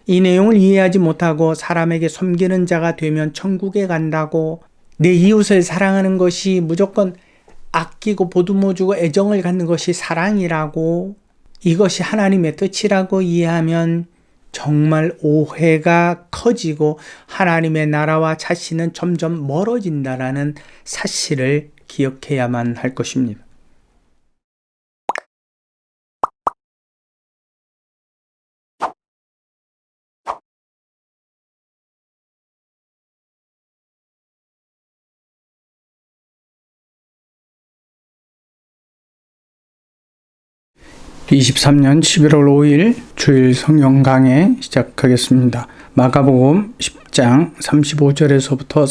이 내용을 이해하지 못하고 사람에게 섬기는 자가 되면 천국에 간다고, 내 이웃을 사랑하는 것이 무조건 아끼고 보듬어주고 애정을 갖는 것이 사랑이라고, 이것이 하나님의 뜻이라고 이해하면 정말 오해가 커지고 하나님의 나라와 자신은 점점 멀어진다라는 사실을 기억해야만 할 것입니다. (2023년 11월 5일) 주일 성경 강해 시작하겠습니다. 마가복음 10장 35절에서부터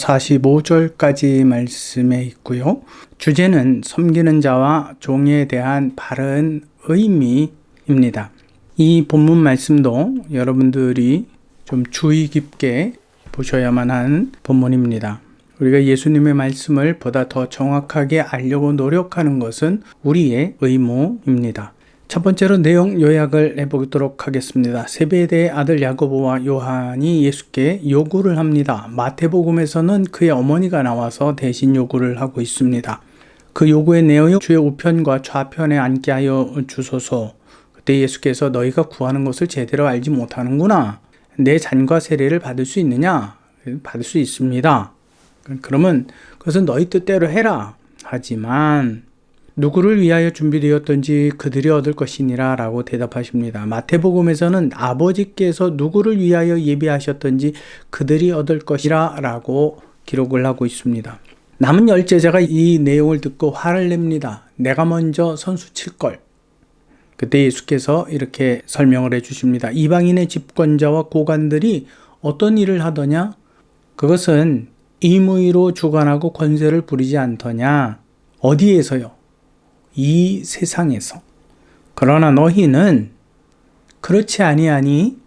45절까지 말씀에 있고요. 주제는 섬기는 자와 종에 대한 바른 의미입니다. 이 본문 말씀도 여러분들이 좀 주의 깊게 보셔야만 한 본문입니다. 우리가 예수님의 말씀을 보다 더 정확하게 알려고 노력하는 것은 우리의 의무입니다. 첫 번째로 내용 요약을 해보도록 하겠습니다. 세베대의 아들 야고보와 요한이 예수께 요구를 합니다. 마태복음에서는 그의 어머니가 나와서 대신 요구를 하고 있습니다. 그 요구의 내용이 주의 우편과 좌편에 앉게 하여 주소서. 그때 예수께서 너희가 구하는 것을 제대로 알지 못하는구나. 내 잔과 세례를 받을 수 있느냐? 받을 수 있습니다. 그러면 그것은 너희 뜻대로 해라. 하지만 누구를 위하여 준비되었던지 그들이 얻을 것이니라 라고 대답하십니다. 마태복음에서는 아버지께서 누구를 위하여 예비하셨던지 그들이 얻을 것이라 라고 기록을 하고 있습니다. 남은 10제자가 이 내용을 듣고 화를 냅니다. 내가 먼저 선수 칠걸. 그때 예수께서 이렇게 설명을 해주십니다. 이방인의 집권자와 고관들이 어떤 일을 하더냐? 그것은 임의로 주관하고 권세를 부리지 않더냐? 어디에서요? 이 세상에서. 그러나 너희는 그렇지 아니하니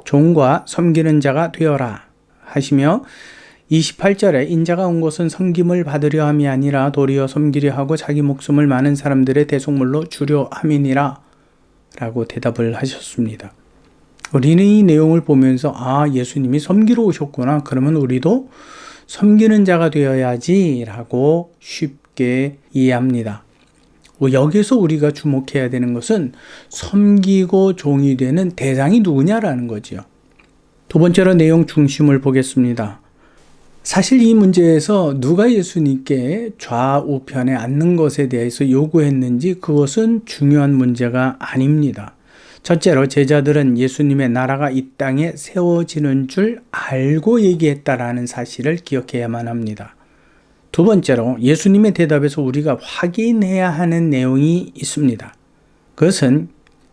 종과 섬기는 자가 되어라 하시며 28절에 인자가 온 것은 섬김을 받으려 함이 아니라 도리어 섬기려 하고 자기 목숨을 많은 사람들의 대속물로 주려 함이니라 라고 대답을 하셨습니다. 우리는 이 내용을 보면서 예수님이 섬기러 오셨구나. 그러면 우리도 섬기는 자가 되어야지 라고 쉽게 이해합니다. 여기서 우리가 주목해야 되는 것은 섬기고 종이 되는 대상이 누구냐라는 거지요. 두 번째로 내용 중심을 보겠습니다. 사실 이 문제에서 누가 예수님께 좌우편에 앉는 것에 대해서 요구했는지 그것은 중요한 문제가 아닙니다. 첫째로 제자들은 예수님의 나라가 이 땅에 세워지는 줄 알고 얘기했다라는 사실을 기억해야만 합니다. 두 번째로 예수님의 대답에서 우리가 확인해야 하는 내용이 있습니다. 그것은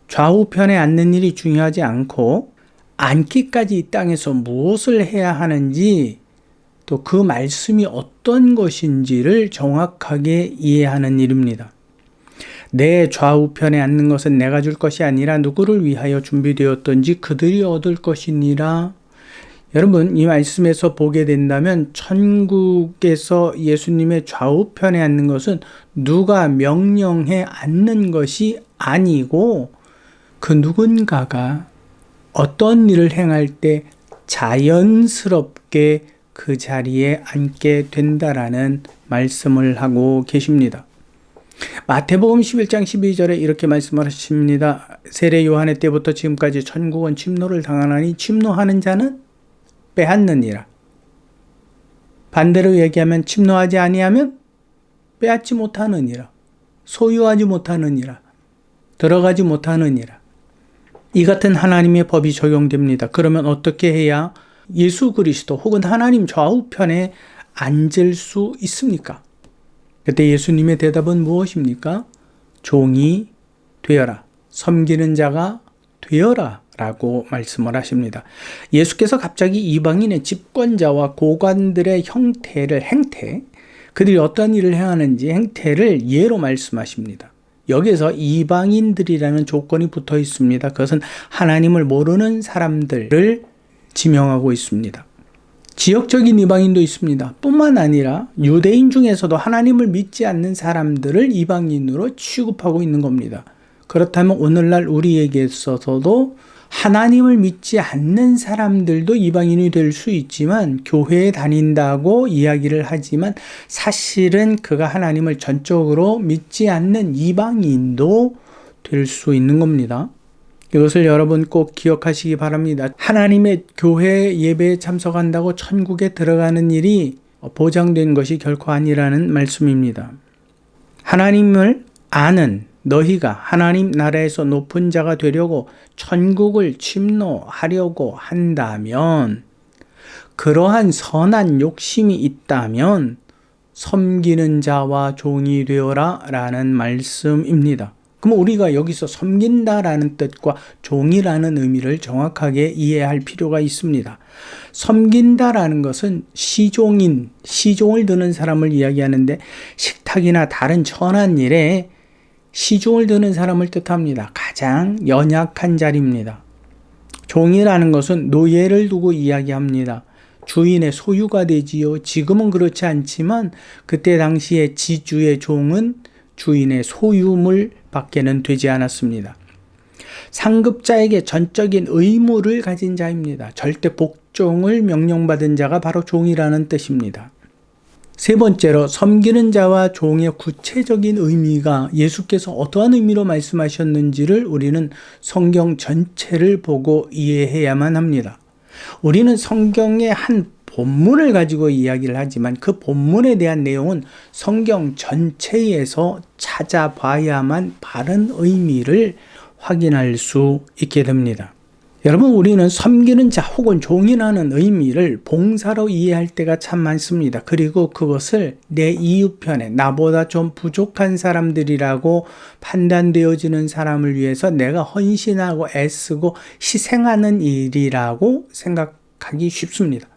좌우편에 앉는 일이 중요하지 않고 앉기까지 이 땅에서 무엇을 해야 하는지 또 그 말씀이 어떤 것인지를 정확하게 이해하는 일입니다. 내 좌우편에 앉는 것은 내가 줄 것이 아니라 누구를 위하여 준비되었던지 그들이 얻을 것이니라. 여러분, 이 말씀에서 보게 된다면 천국에서 예수님의 좌우편에 앉는 것은 누가 명령해 앉는 것이 아니고 그 누군가가 어떤 일을 행할 때 자연스럽게 그 자리에 앉게 된다라는 말씀을 하고 계십니다. 마태복음 11장 12절에 이렇게 말씀을 하십니다. 세례 요한의 때부터 지금까지 천국은 침노를 당하나니 침노하는 자는 빼앗느니라. 반대로 얘기하면 침노하지 아니하면 빼앗지 못하느니라. 소유하지 못하느니라. 들어가지 못하느니라. 이 같은 하나님의 법이 적용됩니다. 그러면 어떻게 해야 예수 그리스도 혹은 하나님 좌우편에 앉을 수 있습니까? 그때 예수님의 대답은 무엇입니까? 종이 되어라. 섬기는 자가 되어라 라고 말씀을 하십니다. 예수께서 갑자기 이방인의 집권자와 고관들의 행태, 그들이 어떤 일을 행하는지 행태를 예로 말씀하십니다. 여기에서 이방인들이라는 조건이 붙어 있습니다. 그것은 하나님을 모르는 사람들을 지명하고 있습니다. 지역적인 이방인도 있습니다. 뿐만 아니라 유대인 중에서도 하나님을 믿지 않는 사람들을 이방인으로 취급하고 있는 겁니다. 그렇다면 오늘날 우리에게 있어서도 하나님을 믿지 않는 사람들도 이방인이 될 수 있지만 교회에 다닌다고 이야기를 하지만 사실은 그가 하나님을 전적으로 믿지 않는 이방인도 될 수 있는 겁니다. 이것을 여러분 꼭 기억하시기 바랍니다. 하나님의 교회 예배에 참석한다고 천국에 들어가는 일이 보장된 것이 결코 아니라는 말씀입니다. 하나님을 아는 너희가 하나님 나라에서 높은 자가 되려고 천국을 침노하려고 한다면, 그러한 선한 욕심이 있다면 섬기는 자와 종이 되어라 라는 말씀입니다. 그럼 우리가 여기서 섬긴다라는 뜻과 종이라는 의미를 정확하게 이해할 필요가 있습니다. 섬긴다라는 것은 시종을 드는 사람을 이야기하는데 식탁이나 다른 천한 일에 시종을 드는 사람을 뜻합니다. 가장 연약한 자리입니다. 종이라는 것은 노예를 두고 이야기합니다. 주인의 소유가 되지요. 지금은 그렇지 않지만 그때 당시에 지주의 종은 주인의 소유물 밖에는 되지 않았습니다. 상급자에게 전적인 의무를 가진 자입니다. 절대 복종을 명령받은 자가 바로 종이라는 뜻입니다. 세 번째로 섬기는 자와 종의 구체적인 의미가 예수께서 어떠한 의미로 말씀하셨는지를 우리는 성경 전체를 보고 이해해야만 합니다. 우리는 성경의 한 본문을 가지고 이야기를 하지만 그 본문에 대한 내용은 성경 전체에서 찾아봐야만 바른 의미를 확인할 수 있게 됩니다. 여러분, 우리는 섬기는 자 혹은 종이라는 의미를 봉사로 이해할 때가 참 많습니다. 그리고 그것을 내 이웃편에 나보다 좀 부족한 사람들이라고 판단되어지는 사람을 위해서 내가 헌신하고 애쓰고 희생하는 일이라고 생각하기 쉽습니다.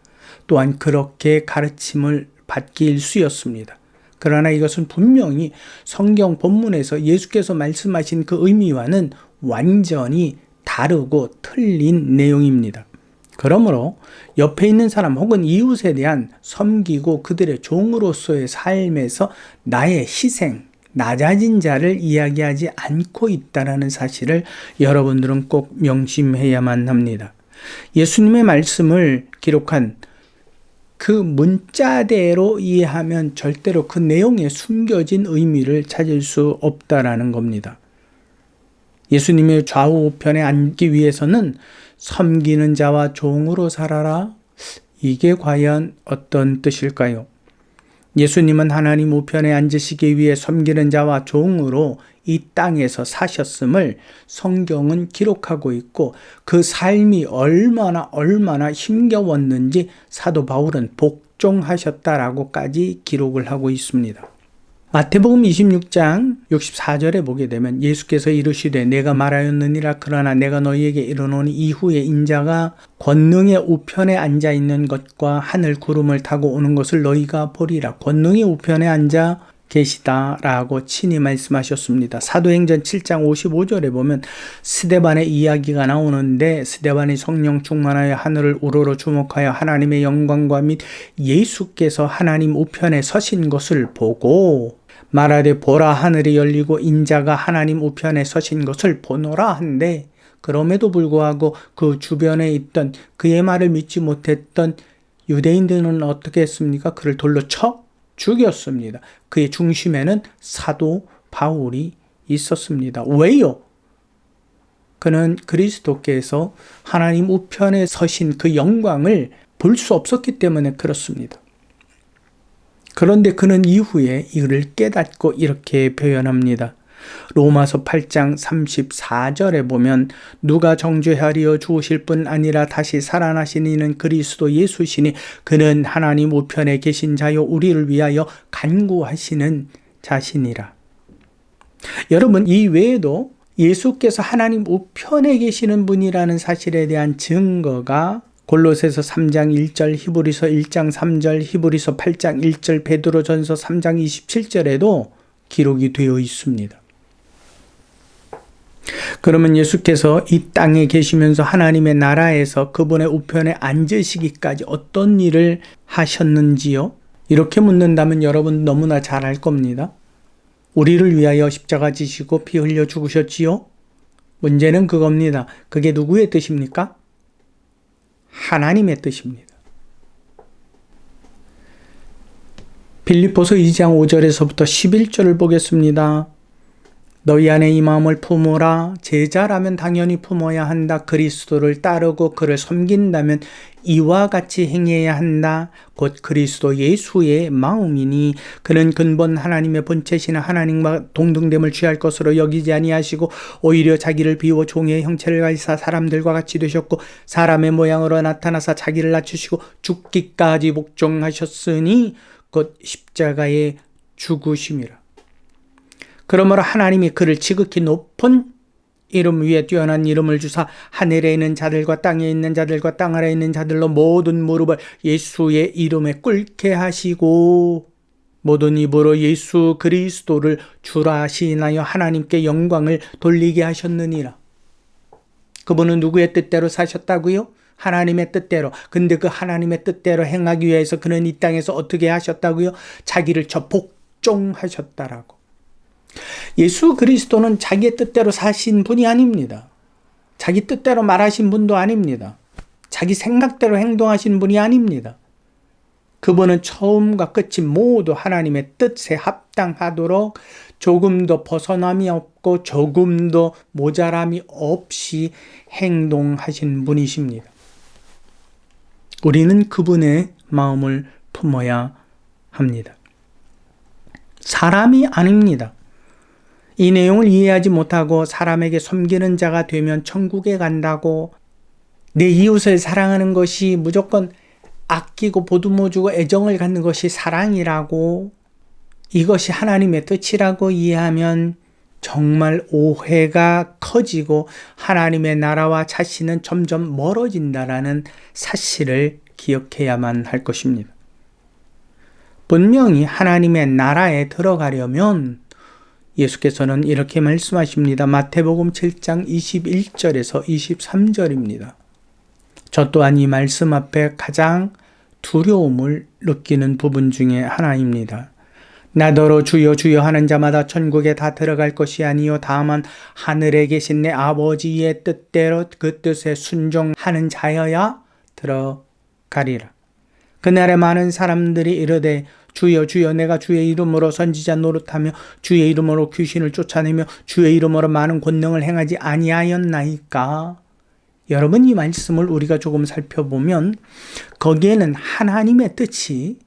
또한 그렇게 가르침을 받기 일쑤였습니다. 그러나 이것은 분명히 성경 본문에서 예수께서 말씀하신 그 의미와는 완전히 다르고 틀린 내용입니다. 그러므로 옆에 있는 사람 혹은 이웃에 대한 섬기고 그들의 종으로서의 삶에서 나의 희생, 낮아진 자를 이야기하지 않고 있다는 사실을 여러분들은 꼭 명심해야만 합니다. 예수님의 말씀을 기록한 그 문자대로 이해하면 절대로 그 내용에 숨겨진 의미를 찾을 수 없다라는 겁니다. 예수님의 좌우 우편에 앉기 위해서는 섬기는 자와 종으로 살아라. 이게 과연 어떤 뜻일까요? 예수님은 하나님 우편에 앉으시기 위해 섬기는 자와 종으로 이 땅에서 사셨음을 성경은 기록하고 있고 그 삶이 얼마나 힘겨웠는지 사도 바울은 복종하셨다라고까지 기록을 하고 있습니다. 마태복음 26장 64절에 보게 되면 예수께서 이르시되 내가 말하였느니라 그러나 내가 너희에게 이르노니 이후에 인자가 권능의 우편에 앉아 있는 것과 하늘 구름을 타고 오는 것을 너희가 보리라. 권능의 우편에 앉아 계시다라고 친히 말씀하셨습니다. 사도행전 7장 55절에 보면 스데반의 이야기가 나오는데 스데반이 성령 충만하여 하늘을 우러러 주목하여 하나님의 영광과 및 예수께서 하나님 우편에 서신 것을 보고 말하되 보라 하늘이 열리고 인자가 하나님 우편에 서신 것을 보노라 한데, 그럼에도 불구하고 그 주변에 있던 그의 말을 믿지 못했던 유대인들은 어떻게 했습니까? 그를 돌로 쳐 죽였습니다. 그의 중심에는 사도 바울이 있었습니다. 왜요? 그는 그리스도께서 하나님 우편에 서신 그 영광을 볼 수 없었기 때문에 그렇습니다. 그런데 그는 이후에 이를 깨닫고 이렇게 표현합니다. 로마서 8장 34절에 보면 누가 정죄하리여 죽으실 뿐 아니라 다시 살아나신 이는 그리스도 예수시니 그는 하나님 우편에 계신 자요 우리를 위하여 간구하시는 자시니라. 여러분, 이 외에도 예수께서 하나님 우편에 계시는 분이라는 사실에 대한 증거가 골로새서 3장 1절, 히브리서 1장 3절, 히브리서 8장 1절, 베드로전서 3장 27절에도 기록이 되어 있습니다. 그러면 예수께서 이 땅에 계시면서 하나님의 나라에서 그분의 우편에 앉으시기까지 어떤 일을 하셨는지요? 이렇게 묻는다면 여러분 너무나 잘 알 겁니다. 우리를 위하여 십자가 지시고 피 흘려 죽으셨지요? 문제는 그겁니다. 그게 누구의 뜻입니까? 하나님의 뜻입니다. 빌립보서 2장 5절에서부터 11절을 보겠습니다. 너희 안에 이 마음을 품으라. 제자라면 당연히 품어야 한다. 그리스도를 따르고 그를 섬긴다면 이와 같이 행해야 한다. 곧 그리스도 예수의 마음이니 그는 근본 하나님의 본체시나 하나님과 동등됨을 취할 것으로 여기지 아니하시고 오히려 자기를 비워 종의 형체를 가지사 사람들과 같이 되셨고 사람의 모양으로 나타나사 자기를 낮추시고 죽기까지 복종하셨으니 곧 십자가에 죽으심이라. 그러므로 하나님이 그를 지극히 높은 이름 위에 뛰어난 이름을 주사 하늘에 있는 자들과 땅에 있는 자들과 땅 아래에 있는 자들로 모든 무릎을 예수의 이름에 꿇게 하시고 모든 입으로 예수 그리스도를 주라 시인하여 하나님께 영광을 돌리게 하셨느니라. 그분은 누구의 뜻대로 사셨다고요? 하나님의 뜻대로. 근데 그 하나님의 뜻대로 행하기 위해서 그는 이 땅에서 어떻게 하셨다고요? 자기를 복종하셨다라고. 예수 그리스도는 자기의 뜻대로 사신 분이 아닙니다. 자기 뜻대로 말하신 분도 아닙니다. 자기 생각대로 행동하신 분이 아닙니다. 그분은 처음과 끝이 모두 하나님의 뜻에 합당하도록 조금도 벗어남이 없고 조금도 모자람이 없이 행동하신 분이십니다. 우리는 그분의 마음을 품어야 합니다. 사람이 아닙니다. 이 내용을 이해하지 못하고 사람에게 섬기는 자가 되면 천국에 간다고, 내 이웃을 사랑하는 것이 무조건 아끼고 보듬어주고 애정을 갖는 것이 사랑이라고, 이것이 하나님의 뜻이라고 이해하면 정말 오해가 커지고 하나님의 나라와 자신은 점점 멀어진다라는 사실을 기억해야만 할 것입니다. 분명히 하나님의 나라에 들어가려면 예수께서는 이렇게 말씀하십니다. 마태복음 7장 21절에서 23절입니다. 저 또한 이 말씀 앞에 가장 두려움을 느끼는 부분 중에 하나입니다. 나더러 주여 주여 하는 자마다 천국에 다 들어갈 것이 아니요 다만 하늘에 계신 내 아버지의 뜻대로 그 뜻에 순종하는 자여야 들어가리라. 그날에 많은 사람들이 이르되 주여 주여 내가 주의 이름으로 선지자 노릇하며 주의 이름으로 귀신을 쫓아내며 주의 이름으로 많은 권능을 행하지 아니하였나이까. 여러분, 이 말씀을 우리가 조금 살펴보면 거기에는 하나님의 뜻이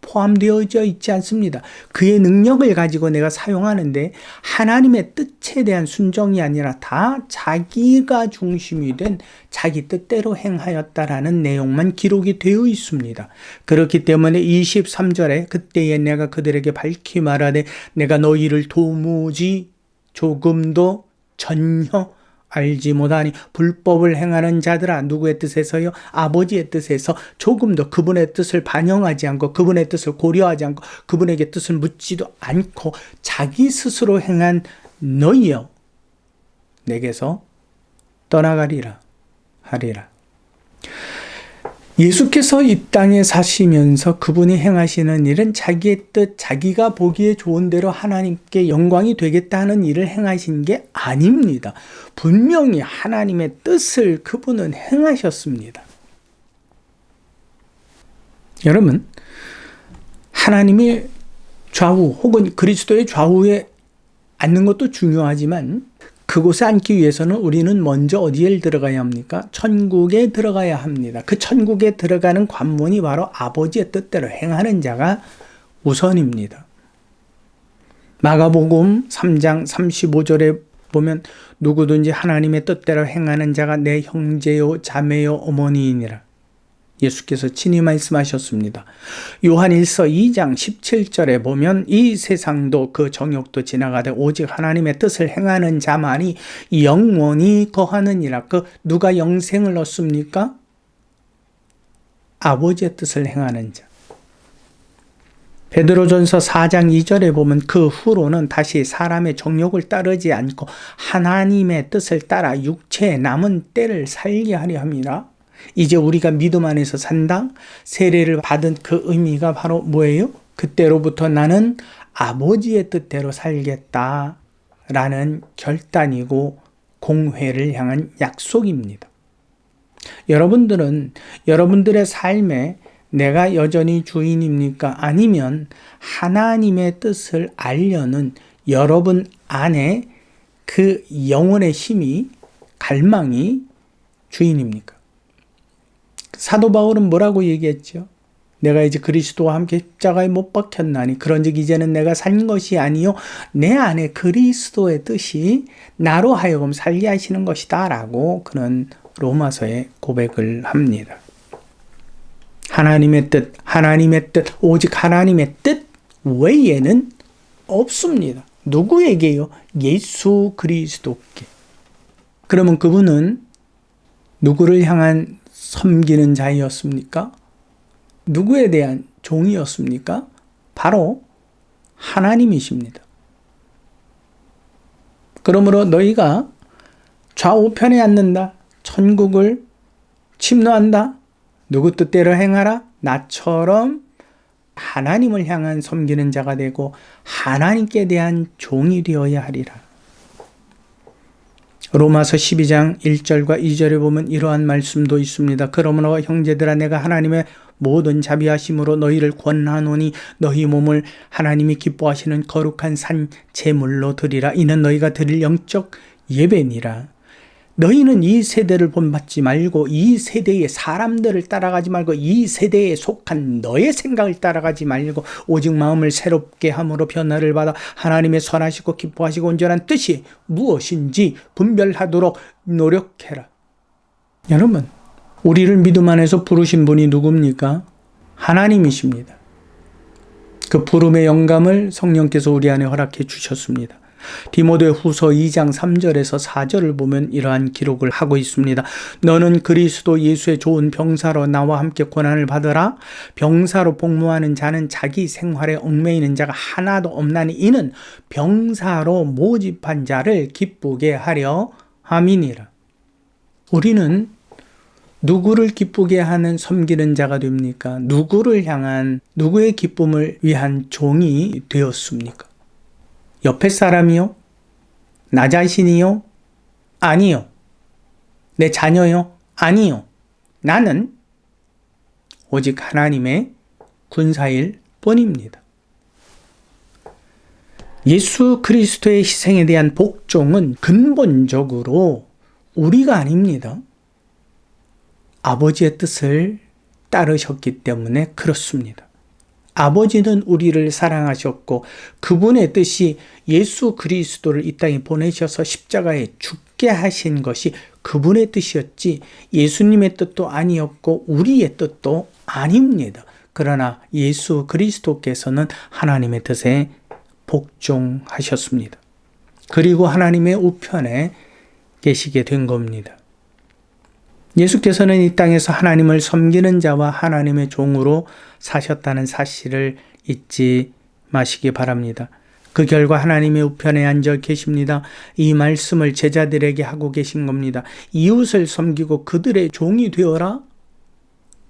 포함되어져 있지 않습니다. 그의 능력을 가지고 내가 사용하는데 하나님의 뜻에 대한 순종이 아니라 다 자기가 중심이 된 자기 뜻대로 행하였다라는 내용만 기록이 되어 있습니다. 그렇기 때문에 23절에 그때에 내가 그들에게 밝히 말하되 내가 너희를 도무지 조금도 전혀 알지 못하니 불법을 행하는 자들아. 누구의 뜻에서요? 아버지의 뜻에서 조금도 그분의 뜻을 반영하지 않고 그분의 뜻을 고려하지 않고 그분에게 뜻을 묻지도 않고 자기 스스로 행한 너희여 내게서 떠나가리라 하리라. 예수께서 이 땅에 사시면서 그분이 행하시는 일은 자기의 뜻, 자기가 보기에 좋은 대로 하나님께 영광이 되겠다는 일을 행하신 게 아닙니다. 분명히 하나님의 뜻을 그분은 행하셨습니다. 여러분, 하나님의 좌우 혹은 그리스도의 좌우에 앉는 것도 중요하지만 그곳에 앉기 위해서는 우리는 먼저 어디에 들어가야 합니까? 천국에 들어가야 합니다. 그 천국에 들어가는 관문이 바로 아버지의 뜻대로 행하는 자가 우선입니다. 마가복음 3장 35절에 보면 누구든지 하나님의 뜻대로 행하는 자가 내 형제요 자매요 어머니이니라. 예수께서 친히 말씀하셨습니다. 요한일서 2장 17절에 보면 이 세상도 그 정욕도 지나가되 오직 하나님의 뜻을 행하는 자만이 영원히 거하느니라. 그 누가 영생을 얻습니까? 아버지의 뜻을 행하는 자. 베드로전서 4장 2절에 보면 그 후로는 다시 사람의 정욕을 따르지 않고 하나님의 뜻을 따라 육체의 남은 때를 살게 하려 함이라. 이제 우리가 믿음 안에서 산다. 세례를 받은 그 의미가 바로 뭐예요? 그때로부터 나는 아버지의 뜻대로 살겠다 라는 결단이고 공회를 향한 약속입니다. 여러분들은 여러분들의 삶에 내가 여전히 주인입니까? 아니면 하나님의 뜻을 알려는 여러분 안에 그 영혼의 힘이, 갈망이 주인입니까? 사도 바울은 뭐라고 얘기했죠? 내가 이제 그리스도와 함께 십자가에 못 박혔나니 그런즉 이제는 내가 산 것이 아니요 내 안에 그리스도의 뜻이 나로 하여금 살게 하시는 것이다 라고 그는 로마서에 고백을 합니다. 하나님의 뜻, 오직 하나님의 뜻 외에는 없습니다. 누구에게요? 예수 그리스도께. 그러면 그분은 누구를 향한 섬기는 자였습니까? 누구에 대한 종이었습니까? 바로 하나님이십니다. 그러므로 너희가 좌우편에 앉는다. 천국을 침노한다. 누구 뜻대로 행하라. 나처럼 하나님을 향한 섬기는 자가 되고 하나님께 대한 종이 되어야 하리라. 로마서 12장 1절과 2절에 보면 이러한 말씀도 있습니다. 그러므로 형제들아 내가 하나님의 모든 자비하심으로 너희를 권하노니 너희 몸을 하나님이 기뻐하시는 거룩한 산 제물로 드리라. 이는 너희가 드릴 영적 예배니라. 너희는 이 세대를 본받지 말고 이 세대의 사람들을 따라가지 말고 이 세대에 속한 너의 생각을 따라가지 말고 오직 마음을 새롭게 함으로 변화를 받아 하나님의 선하시고 기뻐하시고 온전한 뜻이 무엇인지 분별하도록 노력해라. 여러분, 우리를 믿음 안에서 부르신 분이 누굽니까? 하나님이십니다. 그 부름의 영감을 성령께서 우리 안에 허락해 주셨습니다. 디모데후서 2장 3절에서 4절을 보면 이러한 기록을 하고 있습니다. 너는 그리스도 예수의 좋은 병사로 나와 함께 고난을 받으라. 병사로 복무하는 자는 자기 생활에 얽매이는 자가 하나도 없나니 이는 병사로 모집한 자를 기쁘게 하려 함이니라. 우리는 누구를 기쁘게 하는 섬기는 자가 됩니까? 누구를 향한, 누구의 기쁨을 위한 종이 되었습니까? 옆에 사람이요? 나 자신이요? 아니요. 내 자녀요? 아니요. 나는 오직 하나님의 군사일 뿐입니다. 예수 그리스도의 희생에 대한 복종은 근본적으로 우리가 아닙니다. 아버지의 뜻을 따르셨기 때문에 그렇습니다. 아버지는 우리를 사랑하셨고 그분의 뜻이 예수 그리스도를 이 땅에 보내셔서 십자가에 죽게 하신 것이 그분의 뜻이었지 예수님의 뜻도 아니었고 우리의 뜻도 아닙니다. 그러나 예수 그리스도께서는 하나님의 뜻에 복종하셨습니다. 그리고 하나님의 우편에 계시게 된 겁니다. 예수께서는 이 땅에서 하나님을 섬기는 자와 하나님의 종으로 사셨다는 사실을 잊지 마시기 바랍니다. 그 결과 하나님의 우편에 앉아 계십니다. 이 말씀을 제자들에게 하고 계신 겁니다. 이웃을 섬기고 그들의 종이 되어라?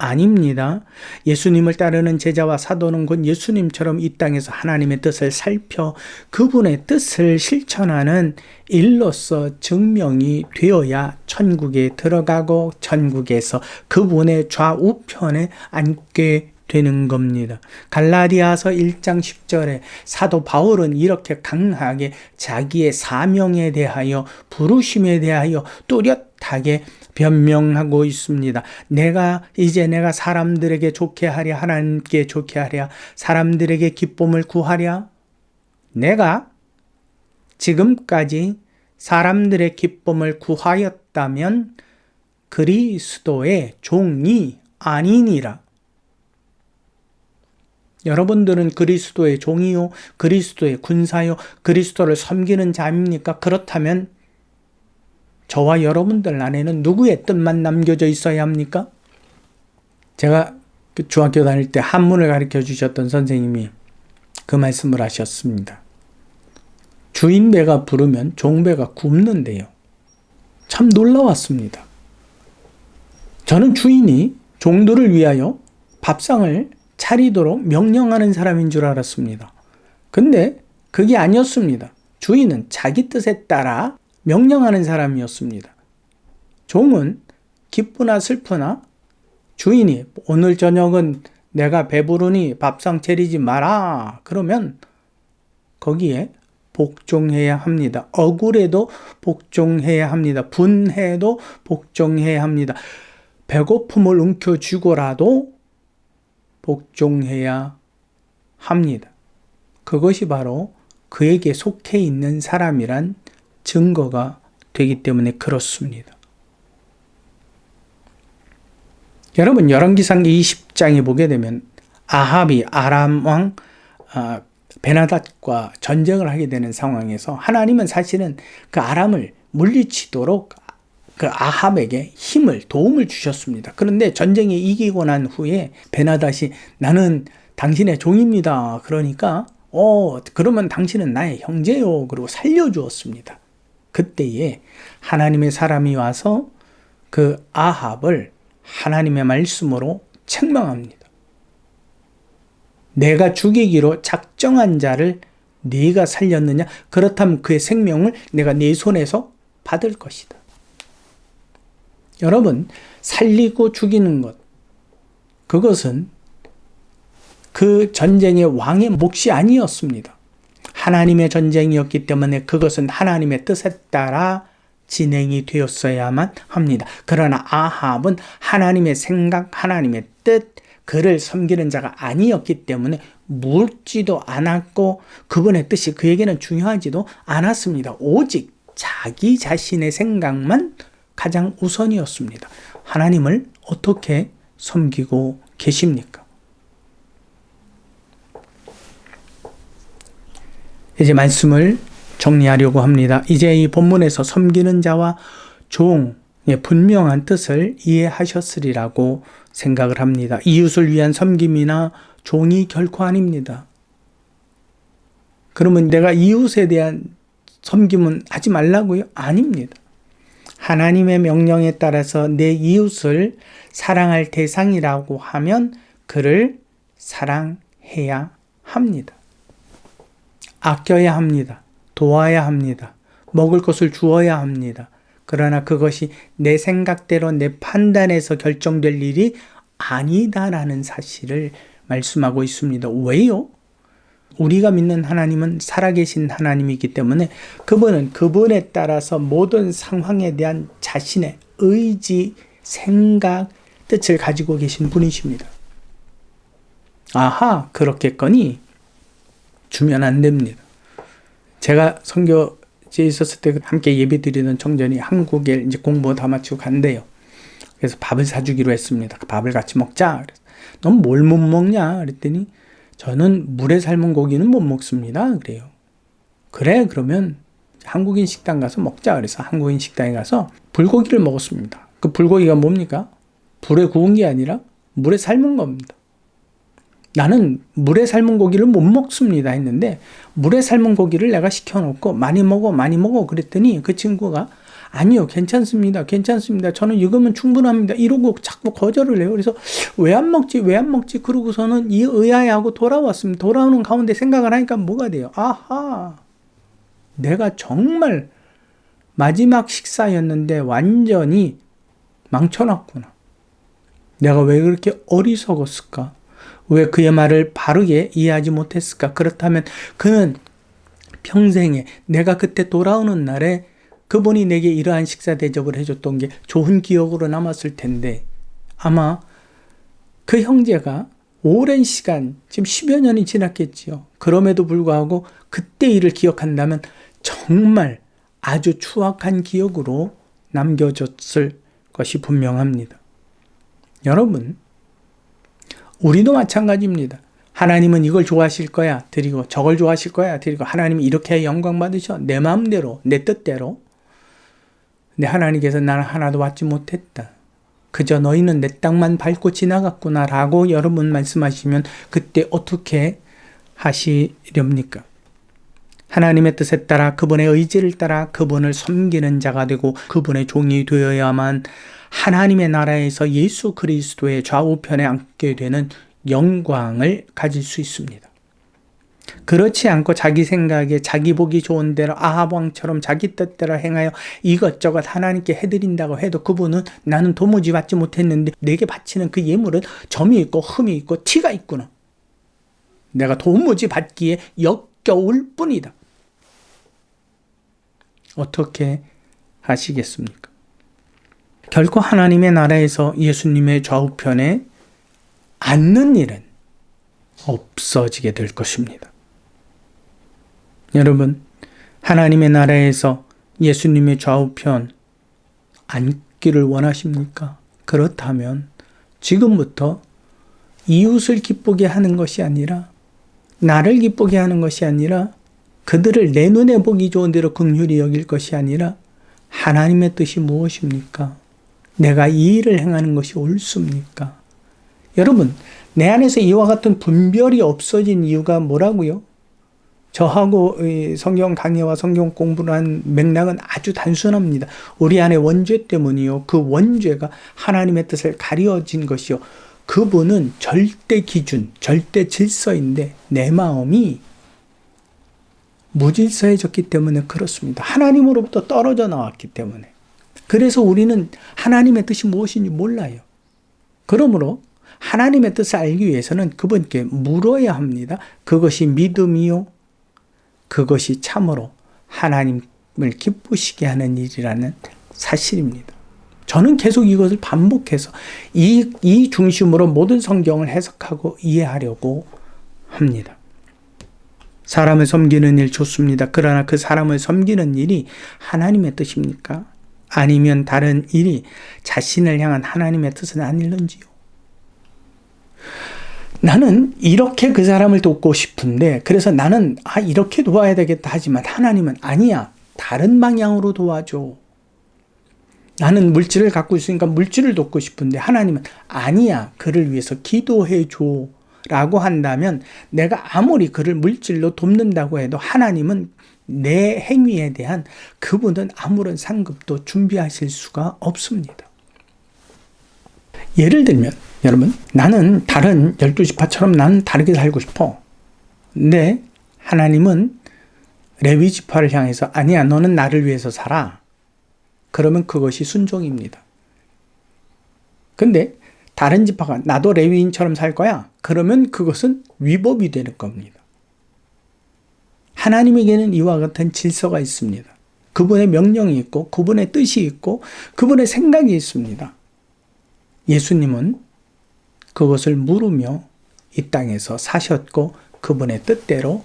아닙니다. 예수님을 따르는 제자와 사도는 곧 예수님처럼 이 땅에서 하나님의 뜻을 살펴 그분의 뜻을 실천하는 일로서 증명이 되어야 천국에 들어가고 천국에서 그분의 좌우편에 앉게 되는 겁니다. 갈라디아서 1장 10절에 사도 바울은 이렇게 강하게 자기의 사명에 대하여 부르심에 대하여 뚜렷하게 변명하고 있습니다. 내가 사람들에게 좋게 하랴 하나님께 좋게 하랴 사람들에게 기쁨을 구하랴 내가 지금까지 사람들의 기쁨을 구하였다면 그리스도의 종이 아니니라. 여러분들은 그리스도의 종이요 그리스도의 군사요 그리스도를 섬기는 자입니까? 그렇다면 저와 여러분들 안에는 누구의 뜻만 남겨져 있어야 합니까? 제가 중학교 다닐 때 한문을 가르쳐 주셨던 선생님이 그 말씀을 하셨습니다. 주인 배가 부르면 종배가 굽는데요. 참 놀라웠습니다. 저는 주인이 종들을 위하여 밥상을 차리도록 명령하는 사람인 줄 알았습니다. 근데 그게 아니었습니다. 주인은 자기 뜻에 따라 명령하는 사람이었습니다. 종은 기쁘나 슬프나 주인이 오늘 저녁은 내가 배부르니 밥상 차리지 마라 그러면 거기에 복종해야 합니다. 억울해도 복종해야 합니다. 분해도 복종해야 합니다. 배고픔을 움켜쥐고라도 복종해야 합니다. 그것이 바로 그에게 속해 있는 사람이란 증거가 되기 때문에 그렇습니다. 여러분 열왕기상 20장에 보게 되면 아합이 아람 왕 베나닷과 전쟁을 하게 되는 상황에서 하나님은 사실은 그 아람을 물리치도록 그 아합에게 도움을 주셨습니다. 그런데 전쟁에 이기고 난 후에 베나닷이 나는 당신의 종입니다. 그러니까 그러면 당신은 나의 형제요. 그리고 살려주었습니다. 그때에 하나님의 사람이 와서 그 아합을 하나님의 말씀으로 책망합니다. 내가 죽이기로 작정한 자를 네가 살렸느냐? 그렇다면 그의 생명을 내가 네 손에서 받을 것이다. 여러분, 살리고 죽이는 것, 그것은 그 전쟁의 왕의 몫이 아니었습니다. 하나님의 전쟁이었기 때문에 그것은 하나님의 뜻에 따라 진행이 되었어야만 합니다. 그러나 아합은 하나님의 생각, 하나님의 뜻, 그를 섬기는 자가 아니었기 때문에 묻지도 않았고 그분의 뜻이 그에게는 중요하지도 않았습니다. 오직 자기 자신의 생각만 가장 우선이었습니다. 하나님을 어떻게 섬기고 계십니까? 이제 말씀을 정리하려고 합니다. 이제 이 본문에서 섬기는 자와 종의 분명한 뜻을 이해하셨으리라고 생각을 합니다. 이웃을 위한 섬김이나 종이 결코 아닙니다. 그러면 내가 이웃에 대한 섬김은 하지 말라고요? 아닙니다. 하나님의 명령에 따라서 내 이웃을 사랑할 대상이라고 하면 그를 사랑해야 합니다. 아껴야 합니다. 도와야 합니다. 먹을 것을 주어야 합니다. 그러나 그것이 내 생각대로 내 판단에서 결정될 일이 아니다라는 사실을 말씀하고 있습니다. 왜요? 우리가 믿는 하나님은 살아계신 하나님이기 때문에 그분은 그분에 따라서 모든 상황에 대한 자신의 의지, 생각, 뜻을 가지고 계신 분이십니다. 그렇겠거니 주면 안 됩니다. 제가 선교지에 있었을 때 함께 예배 드리는 청년이 한국에 이제 공부 다 마치고 간대요. 그래서 밥을 사주기로 했습니다. 그 밥을 같이 먹자. 그래서 넌 뭘 못 먹냐? 그랬더니 저는 물에 삶은 고기는 못 먹습니다. 그래요. 그래, 그러면 한국인 식당 가서 먹자. 그래서 한국인 식당에 가서 불고기를 먹었습니다. 그 불고기가 뭡니까? 불에 구운 게 아니라 물에 삶은 겁니다. 나는 물에 삶은 고기를 못 먹습니다 했는데 물에 삶은 고기를 내가 시켜놓고 많이 먹어 그랬더니 그 친구가 아니요, 괜찮습니다. 저는 이거면 충분합니다. 이러고 자꾸 거절을 해요. 그래서 왜 안 먹지? 그러고서는 이 의아해하고 돌아왔습니다. 돌아오는 가운데 생각을 하니까 뭐가 돼요? 내가 정말 마지막 식사였는데 완전히 망쳐놨구나. 내가 왜 그렇게 어리석었을까? 왜 그의 말을 바르게 이해하지 못했을까? 그렇다면 그는 평생에 내가 그때 돌아오는 날에 그분이 내게 이러한 식사 대접을 해줬던 게 좋은 기억으로 남았을 텐데 아마 그 형제가 오랜 시간, 지금 10여 년이 지났겠지요. 그럼에도 불구하고 그때 일을 기억한다면 정말 아주 추악한 기억으로 남겨졌을 것이 분명합니다. 여러분, 우리도 마찬가지입니다. 하나님은 이걸 좋아하실 거야 드리고 저걸 좋아하실 거야 드리고 하나님이 이렇게 영광 받으셔 내 마음대로 내 뜻대로. 근데 하나님께서 나는 하나도 받지 못했다. 그저 너희는 내 땅만 밟고 지나갔구나 라고 여러분 말씀하시면 그때 어떻게 하시렵니까? 하나님의 뜻에 따라 그분의 의지를 따라 그분을 섬기는 자가 되고 그분의 종이 되어야만 하나님의 나라에서 예수 그리스도의 좌우편에 앉게 되는 영광을 가질 수 있습니다. 그렇지 않고 자기 생각에 자기 보기 좋은 대로 아합 왕처럼 자기 뜻대로 행하여 이것저것 하나님께 해드린다고 해도 그분은 나는 도무지 받지 못했는데 내게 바치는 그 예물은 점이 있고 흠이 있고 티가 있구나. 내가 도무지 받기에 역겨울 뿐이다. 어떻게 하시겠습니까? 결코 하나님의 나라에서 예수님의 좌우편에 앉는 일은 없어지게 될 것입니다. 여러분, 하나님의 나라에서 예수님의 좌우편 앉기를 원하십니까? 그렇다면 지금부터 이웃을 기쁘게 하는 것이 아니라, 나를 기쁘게 하는 것이 아니라, 그들을 내 눈에 보기 좋은 대로 긍휼히 여길 것이 아니라 하나님의 뜻이 무엇입니까? 내가 이 일을 행하는 것이 옳습니까? 여러분, 내 안에서 이와 같은 분별이 없어진 이유가 뭐라고요? 저하고 성경 강의와 성경 공부를 한 맥락은 아주 단순합니다. 우리 안에 원죄 때문이요. 그 원죄가 하나님의 뜻을 가려진 것이요. 그분은 절대 기준, 절대 질서인데 내 마음이 무질서해졌기 때문에 그렇습니다. 하나님으로부터 떨어져 나왔기 때문에. 그래서 우리는 하나님의 뜻이 무엇인지 몰라요. 그러므로 하나님의 뜻을 알기 위해서는 그분께 물어야 합니다. 그것이 믿음이요. 그것이 참으로 하나님을 기쁘시게 하는 일이라는 사실입니다. 저는 계속 이것을 반복해서 이 중심으로 모든 성경을 해석하고 이해하려고 합니다. 사람을 섬기는 일 좋습니다. 그러나 그 사람을 섬기는 일이 하나님의 뜻입니까? 아니면 다른 일이 자신을 향한 하나님의 뜻은 아닐는지요? 나는 이렇게 그 사람을 돕고 싶은데, 그래서 나는 이렇게 도와야 되겠다 하지만 하나님은 아니야, 다른 방향으로 도와줘. 나는 물질을 갖고 있으니까 물질을 돕고 싶은데 하나님은 아니야, 그를 위해서 기도해 줘 라고 한다면, 내가 아무리 그를 물질로 돕는다고 해도 하나님은 내 행위에 대한 그분은 아무런 상급도 준비하실 수가 없습니다. 예를 들면 여러분, 나는 다른 12지파처럼 나는 다르게 살고 싶어. 근데 하나님은 레위 지파를 향해서 아니야, 너는 나를 위해서 살아. 그러면 그것이 순종입니다. 근데 다른 지파가 나도 레위인처럼 살 거야. 그러면 그것은 위법이 되는 겁니다. 하나님에게는 이와 같은 질서가 있습니다. 그분의 명령이 있고 그분의 뜻이 있고 그분의 생각이 있습니다. 예수님은 그것을 물으며 이 땅에서 사셨고 그분의 뜻대로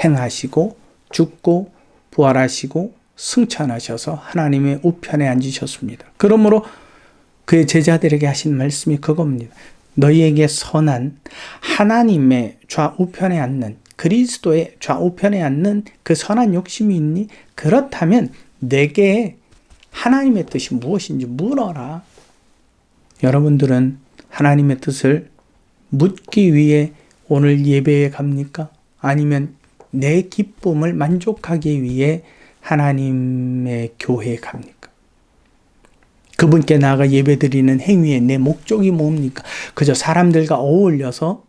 행하시고 죽고 부활하시고 승천하셔서 하나님의 우편에 앉으셨습니다. 그러므로 그의 제자들에게 하신 말씀이 그겁니다. 너희에게 선한 하나님의 좌우편에 앉는, 그리스도의 좌우편에 앉는 그 선한 욕심이 있니? 그렇다면 내게 하나님의 뜻이 무엇인지 물어라. 여러분들은 하나님의 뜻을 묻기 위해 오늘 예배에 갑니까? 아니면 내 기쁨을 만족하기 위해 하나님의 교회에 갑니까? 그분께 나아가 예배드리는 행위의 내 목적이 뭡니까? 그저 사람들과 어울려서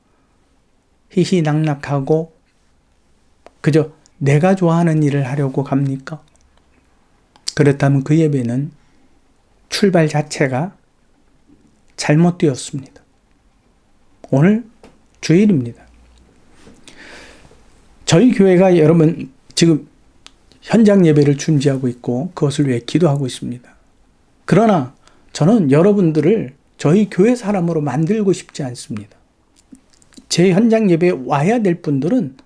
희희낙낙하고 그저 내가 좋아하는 일을 하려고 갑니까? 그렇다면 그 예배는 출발 자체가 잘못되었습니다. 오늘 주일입니다. 저희 교회가 여러분 지금 현장 예배를 준비하고 있고 그것을 위해 기도하고 있습니다. 그러나 저는 여러분들을 저희 교회 사람으로 만들고 싶지 않습니다. 제 현장 예배에 와야 될 분들은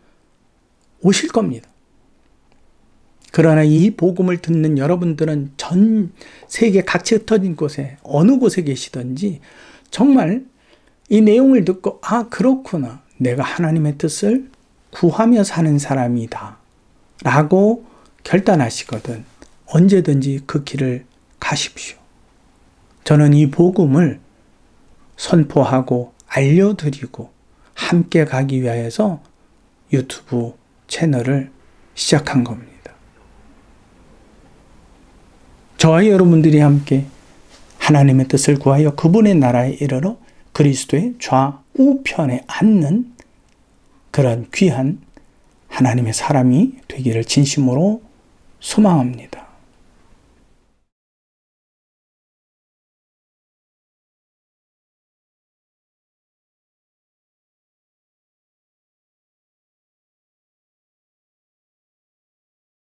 오실 겁니다. 그러나 이 복음을 듣는 여러분들은 전 세계 각지 흩어진 곳에 어느 곳에 계시든지 정말 이 내용을 듣고 그렇구나, 내가 하나님의 뜻을 구하며 사는 사람이다 라고 결단하시거든 언제든지 그 길을 가십시오. 저는 이 복음을 선포하고 알려드리고 함께 가기 위해서 유튜브 채널을 시작한 겁니다. 저와 여러분들이 함께 하나님의 뜻을 구하여 그분의 나라에 이르러 그리스도의 좌우편에 앉는 그런 귀한 하나님의 사람이 되기를 진심으로 소망합니다.